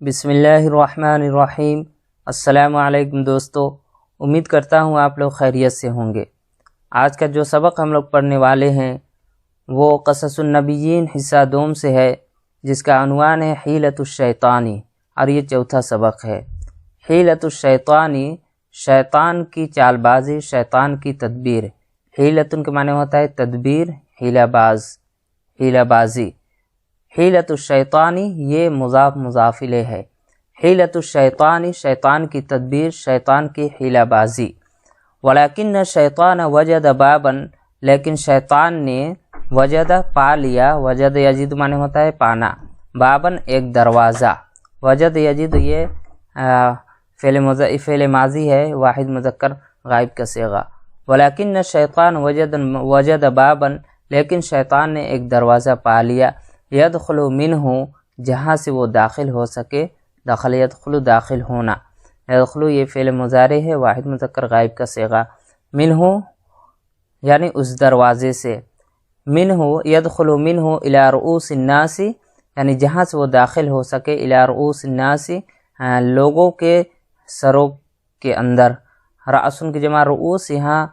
بسم اللہ الرحمن الرحیم۔ السلام علیکم دوستو، امید کرتا ہوں آپ لوگ خیریت سے ہوں گے۔ آج کا جو سبق ہم لوگ پڑھنے والے ہیں وہ قصص النبیین حصہ دوم سے ہے، جس کا عنوان ہے حیلۃ الشیطانی، اور یہ چوتھا سبق ہے۔ حیلۃ الشیطانی، شیطان کی چال بازی، شیطان کی تدبیر۔ حیلۃ کے معنی ہوتا ہے تدبیر، حیلہ باز، حیلہ بازی۔ حیلۃ الشیطانی یہ مضاف مضاف الیہ ہے۔ حیلۃ الشیطانی، شیطان کی تدبیر، شیطان کی حیلہ بازی۔ ولیکن الشیطان وجد بابا، لیکن شیطان نے وجد پا لیا، وجد یجد معنی ہوتا ہے پانا، باباً ایک دروازہ۔ وجد یجد یہ فعل ماضی ہے، واحد مذکر غائب کا صیغہ۔ ولیکن الشیطان وجد بابا، لیکن شیطان نے ایک دروازہ پا لیا، یدخل منہ، جہاں سے وہ داخل ہو سکے، دخل یدخل داخل ہونا، یدخل یہ فعل مضارع ہے، واحد مذکر غائب کا صیغہ۔ منہ یعنی اس دروازے سے، منہ یدخل منہ الی رؤوس الناس، یعنی جہاں سے وہ داخل ہو سکے، الی رؤوس الناس، لوگوں کے سروں کے اندر۔ رأسن کی جمع رؤوس، یہاں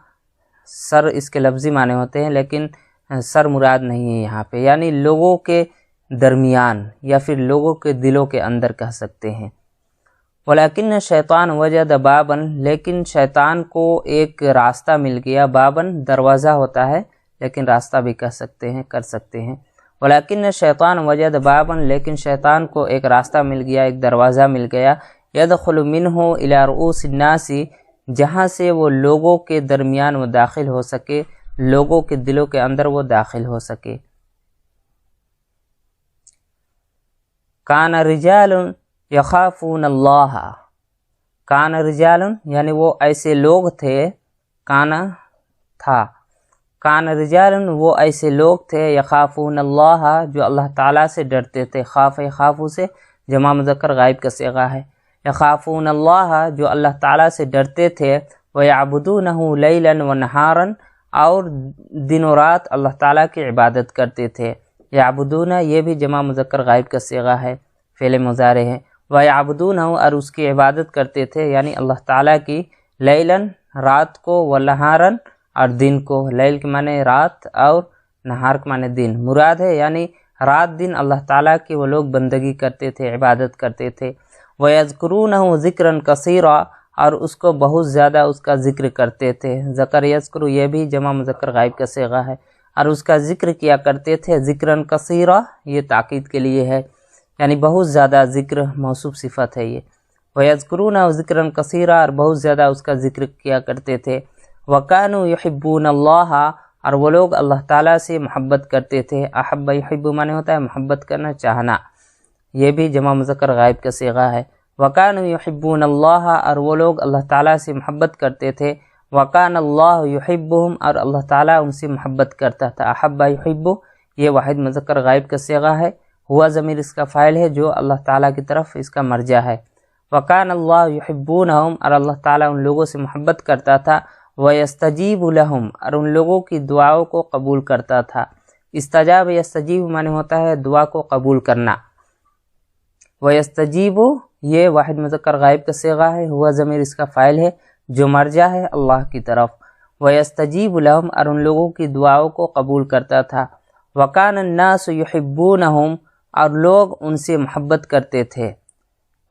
سر اس کے لفظی معنی ہوتے ہیں، لیکن سر مراد نہیں ہے یہاں پہ، یعنی لوگوں کے درمیان یا پھر لوگوں کے دلوں کے اندر کہہ سکتے ہیں۔ ولیکن شیطان وجد بابا، لیکن شیطان کو ایک راستہ مل گیا، بابا دروازہ ہوتا ہے لیکن راستہ بھی کہہ سکتے ہیں، کر سکتے ہیں۔ ولیکن شیطان وجد بابا، لیکن شیطان کو ایک راستہ مل گیا، ایک دروازہ مل گیا، یدخل منہ الی رؤوس الناس، جہاں سے وہ لوگوں کے درمیان وہ داخل ہو سکے، لوگوں کے دلوں کے اندر وہ داخل ہو سکے۔ کان رجال یخافون اللہ، کان رجال یعنی وہ ایسے لوگ تھے، کانا تھا، کان رجال وہ ایسے لوگ تھے، یخافون اللہ جو اللہ تعالیٰ سے ڈرتے تھے، خاف یخافو سے جمع مذکر غائب کا صیغہ ہے، یخافون اللہ جو اللہ تعالیٰ سے ڈرتے تھے، وَيَعْبُدُونَهُ لَيْلًا وَنَهَارًا اور دن و رات اللہ تعالیٰ کی عبادت کرتے تھے۔ یعبدون یہ بھی جمع مذکر غائب کا صیغہ ہے، فعل مضارع ہے، وَيَعْبُدُونَهُ اور اس کی عبادت کرتے تھے، یعنی اللہ تعالیٰ کی، لیلاً رات کو، وَنَهَارًا اور دن کو۔ لیل کے معنی رات اور نہار کے معنی دن مراد ہے، یعنی رات دن اللہ تعالیٰ کی وہ لوگ بندگی کرتے تھے، عبادت کرتے تھے۔ وَيَذْكُرُونَهُ ذِكْرًا كَثِيرًا اور اس کو بہت زیادہ اس کا ذکر کرتے تھے۔ ذکر یذکر یہ بھی جمع مذکر غائب کا صیغہ ہے، اور اس کا ذکر کیا کرتے تھے، ذکراً کثیرا یہ تاکید کے لیے ہے، یعنی بہت زیادہ ذکر موصوف صفت ہے یہ۔ وَيَذْكُرُونَهُ ذِكْرًا كَثِيرًا اور بہت زیادہ اس کا ذکر کیا کرتے تھے۔ وَكَانُوا يُحِبُّونَ اللَّهَ اور وہ لوگ اللہ تعالیٰ سے محبت کرتے تھے۔ احب یحب معنی ہوتا ہے محبت کرنا، چاہنا، یہ بھی جمع مذکر غائب کا صیغہ ہے۔ وَكَانُوا يُحِبُّونَ اللَّهَ اور وہ لوگ اللہ تعالیٰ سے محبت کرتے تھے۔ وَكَانَ اللَّهُ يُحِبُّهُمْ اور اللہ تعالیٰ ان سے محبت کرتا تھا۔ احب یحب یہ واحد مذکر غائب کا صیغہ ہے، ہوا ضمیر اس کا فاعل ہے جو اللہ تعالیٰ کی طرف اس کا مرجع ہے۔ وَكَانَ اللَّهُ يُحِبُّونَهُمْ اور اللہ تعالیٰ ان لوگوں سے محبت کرتا تھا۔ وَيَسْتَجِيبُ لَهُمْ اور ان لوگوں کی دعاؤں کو قبول کرتا تھا۔ استجاب یستجیب معنی ہوتا ہے دعا کو قبول کرنا۔ وَيَسْتَجِيبُ یہ واحد مذکر غائب کا صیغہ ہے، ہوا ضمیر اس کا فاعل ہے جو مرجع ہے اللہ کی طرف۔ وَيَسْتَجِيبُ لَهُمْ اور ان لوگوں کی دعاؤں کو قبول کرتا تھا۔ وَكَانَ النَّاسُ يُحِبُّونَهُمْ اور لوگ ان سے محبت کرتے تھے۔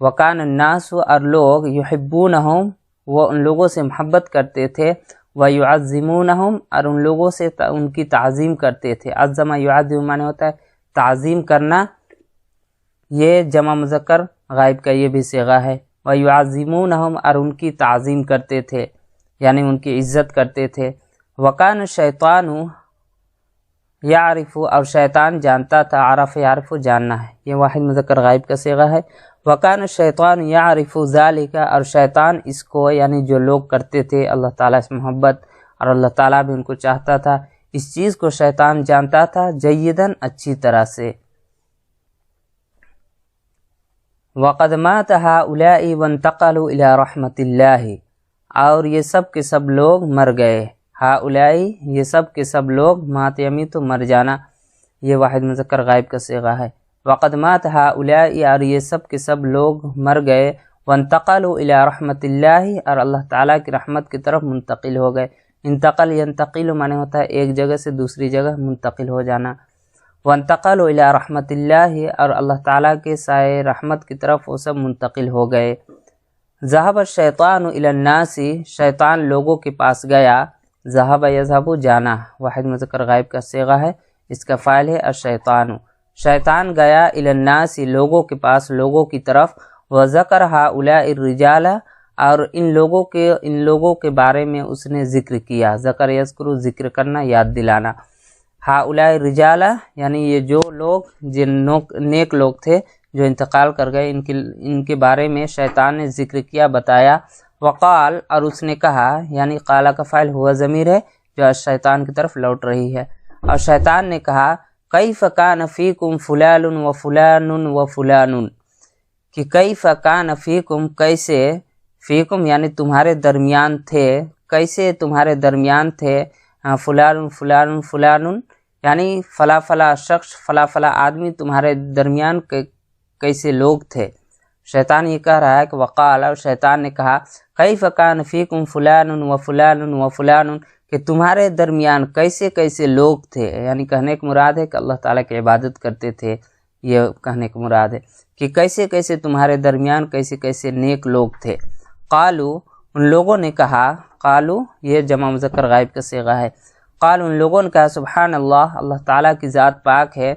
وَكَانَ النَّاسُ اور لوگ يُحِبُّونَهُمْ وہ ان لوگوں سے محبت کرتے تھے، وَيُعَظِّمُونَهُمْ اور ان لوگوں سے ان کی تعظیم کرتے تھے۔ عظم یعظم معنی ہوتا ہے تعظیم کرنا، یہ جمع مذکر غائب کا یہ بھی صیغہ ہے۔ وَيُعَظِّمُونَهُمْ اور ان کی تعظیم کرتے تھے، یعنی ان کی عزت کرتے تھے۔ وَكَانَ الشَّيْطَانُ يَعْرِفُ اور شیطان جانتا تھا، عرف یعرف جاننا ہے، یہ واحد مذکر غائب کا صیغہ ہے۔ وَكَانَ الشَّيْطَانُ يَعْرِفُ ذَلِكَ اور شیطان اس کو، یعنی جو لوگ کرتے تھے اللہ تعالیٰ سے محبت اور اللہ تعالیٰ بھی ان کو چاہتا تھا، اس چیز کو شیطان جانتا تھا جیداً اچھی طرح سے۔ وَقَدْ مَاتَ هَؤُلَاءِ وَانْتَقَلُوا إِلَىٰ رَحْمَةِ اللَّهِ اور یہ سب کے سب لوگ مر گئے۔ هؤلاء یہ سب کے سب لوگ، مات یمی تو مر جانا، یہ واحد مذکر غائب کا صیغہ ہے۔ وقد مات ہؤلاء، اور یہ سب کے سب لوگ مر گئے، وانتقلوا الی رحمت اللہ، اور اللہ تعالیٰ کی رحمت کی طرف منتقل ہو گئے۔ انتقل ینتقل معنی ہوتا ہے ایک جگہ سے دوسری جگہ منتقل ہو جانا۔ وانتقلوا الی رحمت اللہ، اور اللہ تعالیٰ کے سائے رحمت کی طرف وہ سب منتقل ہو گئے۔ ذهب الشیطان الی الناس، شیطان لوگوں کے پاس گیا۔ ذهب یذهب جانا، واحد مذکر غائب کا صیغہ ہے، اس کا فاعل ہے الشیطان۔ شیطان گیا الی الناس، لوگوں کے پاس، لوگوں کی طرف، وذکر هؤلاء الرجال، اور ان لوگوں کے بارے میں اس نے ذکر کیا۔ ذکر یذکر ذکر کرنا، یاد دلانا۔ ہؤلاء الرجال یعنی یہ جو لوگ جن نیک لوگ تھے جو انتقال کر گئے، ان کے بارے میں شیطان نے ذکر کیا، بتایا۔ وقال، اور اس نے کہا، یعنی قال کا فاعل ہوا ضمیر ہے جو شیطان کی طرف لوٹ رہی ہے، اور شیطان نے کہا کیف کان فیکم فلان و فلان و فلان، کہ کیف کان فیکم، کیسے، فیکم یعنی تمہارے درمیان تھے، کیسے تمہارے درمیان تھے، فلان فلان فلان یعنی فلا فلا شخص، فلا فلا آدمی تمہارے درمیان کیسے لوگ تھے۔ شیطان یہ کہہ رہا ہے کہ وقال، اور شیطان نے کہا کیف کان فیکم فلان و فلان و فلان، کہ تمہارے درمیان کیسے کیسے لوگ تھے، یعنی کہنے کی مراد ہے کہ اللہ تعالیٰ کی عبادت کرتے تھے، یہ کہنے کی مراد ہے کہ کیسے کیسے تمہارے درمیان کیسے کیسے نیک لوگ تھے۔ قالو، ان لوگوں نے کہا، قالو یہ جمع مذکر غائب کا صیغہ ہے، قالو ان لوگوں نے کہا سبحان اللہ، اللہ تعالیٰ کی ذات پاک ہے،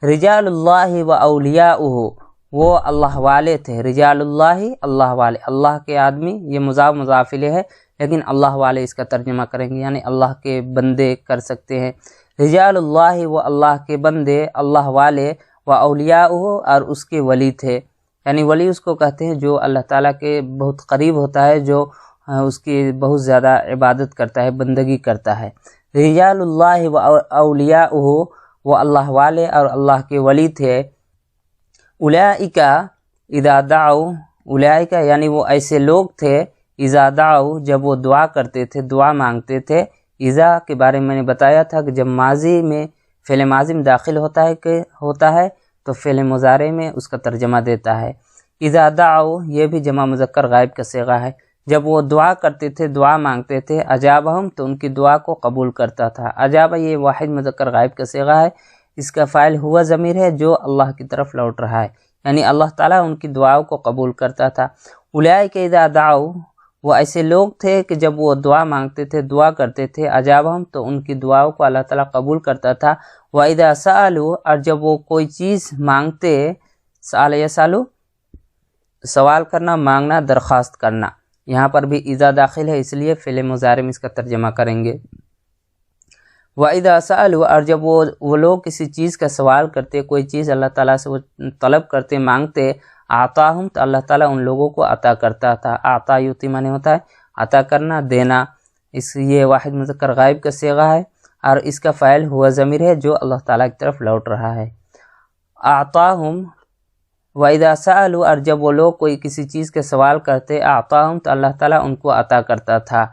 رجال اللہ و اولیاؤہ، وہ اللہ والے تھے، رجال اللہ اللہ والے، اللہ کے آدمی، یہ مضاف مضاف الیہ ہے لیکن اللہ والے اس کا ترجمہ کریں گے، یعنی اللہ کے بندے کر سکتے ہیں۔ رجال اللہ، وہ اللہ کے بندے، اللہ والے، و اولیاؤہ، اور اس کے ولی تھے، یعنی ولی اس کو کہتے ہیں جو اللہ تعالیٰ کے بہت قریب ہوتا ہے، جو اس کی بہت زیادہ عبادت کرتا ہے، بندگی کرتا ہے۔ رجال اللہ و اولیاؤہ، وہ اللہ والے اور اللہ کے ولی تھے۔ اولئک اذا دعوا، اولئک یعنی وہ ایسے لوگ تھے، اذا دعوا جب وہ دعا کرتے تھے، دعا مانگتے تھے۔ اذا کے بارے میں نے بتایا تھا کہ جب ماضی میں فعل ماضی میں داخل ہوتا ہے تو فعل مضارع میں اس کا ترجمہ دیتا ہے۔ اذا دعوا یہ بھی جمع مذکر غائب کا صیغہ ہے، جب وہ دعا کرتے تھے، دعا مانگتے تھے، اجابہم تو ان کی دعا کو قبول کرتا تھا۔ اجابہ یہ واحد مذکر غائب کا صیغہ ہے، اس کا فاعل ہوا ضمیر ہے جو اللہ کی طرف لوٹ رہا ہے، یعنی اللہ تعالیٰ ان کی دعاؤں کو قبول کرتا تھا۔ اولئک اذا دعوا، وہ ایسے لوگ تھے کہ جب وہ دعا مانگتے تھے، دعا کرتے تھے، اجابہم تو ان کی دعاؤں کو اللہ تعالیٰ قبول کرتا تھا۔ وَإِذَا سَأَلُوا، اور جب وہ کوئی چیز مانگتے، سأل یسألوا سوال کرنا، مانگنا، درخواست کرنا، یہاں پر بھی اذا داخل ہے اس لیے فعل مضارع میں اس کا ترجمہ کریں گے۔ وَإِذَا سَأَلُوا، اور جب وہ لوگ کسی چیز کا سوال کرتے، کوئی چیز اللہ تعالیٰ سے وہ طلب کرتے، مانگتے، اعطاہم تو اللہ تعالیٰ ان لوگوں کو عطا کرتا تھا۔ اعطا یعطی معنی ہوتا ہے عطا کرنا، دینا، یہ واحد مذکر غائب کا صیغہ ہے اور اس کا فاعل ہوا ضمیر ہے جو اللہ تعالیٰ کی طرف لوٹ رہا ہے۔ اعطاہم وَإِذَا سَأَلُوا، اور جب وہ لوگ کوئی کسی چیز کا سوال کرتے، اعطاہم تو اللہ تعالیٰ ان کو عطا کرتا تھا۔